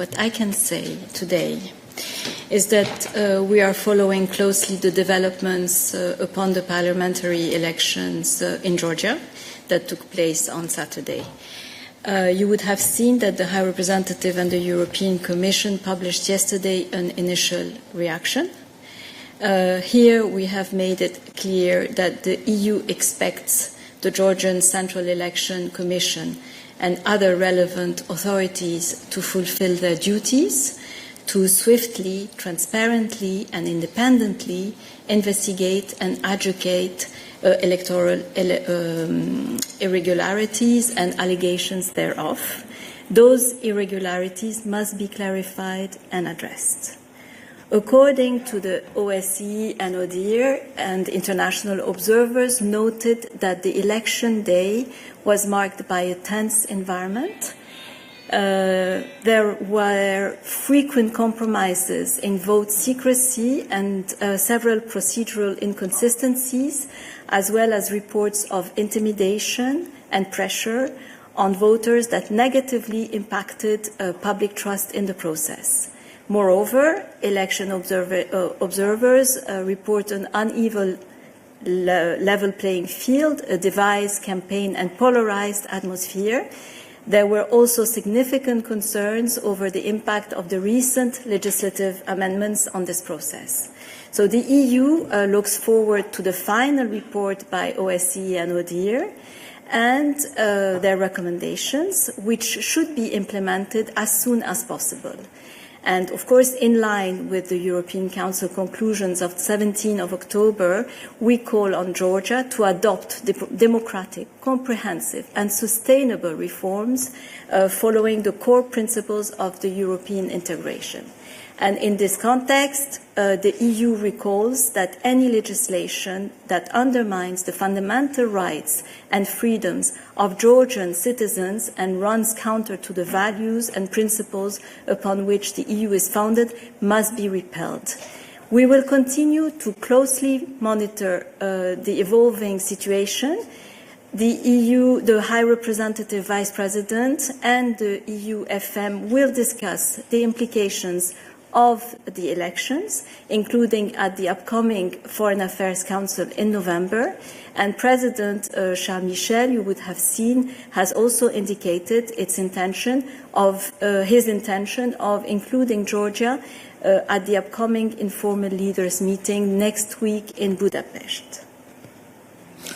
what I can say today is that we are following closely the developments upon the parliamentary elections in Georgia that took place on Saturday. You would have seen that the High Representative and the European Commission published yesterday an initial reaction. Here we have made it clear that the EU expects the Georgian Central Election Commission and other relevant authorities to fulfill their duties, to swiftly, transparently and independently investigate and adjudicate electoral irregularities and allegations thereof. Those irregularities must be clarified and addressed. According to the OSCE and ODIHR, and international observers noted that the election day was marked by a tense environment. There were frequent compromises in vote secrecy and several procedural inconsistencies, as well as reports of intimidation and pressure on voters that negatively impacted public trust in the process. Moreover, election observers report an uneven level playing field, a devised campaign and polarized atmosphere. There were also significant concerns over the impact of the recent legislative amendments on this process. So the EU looks forward to the final report by OSCE and ODIHR and their recommendations, which should be implemented as soon as possible. And of course, in line with the European Council conclusions of 17 of October, we call on Georgia to adopt democratic, comprehensive and sustainable reforms following the core principles of the European integration. And in this context, the EU recalls that any legislation that undermines the fundamental rights and freedoms of Georgian citizens and runs counter to the values and principles upon which the EU is founded must be repelled. We will continue to closely monitor the evolving situation. The EU, the High Representative Vice President and the EU FM will discuss the implications of the elections, including at the upcoming Foreign Affairs Council in November. And President Charles Michel, you would have seen, has also indicated his intention of including Georgia at the upcoming informal leaders meeting next week in Budapest.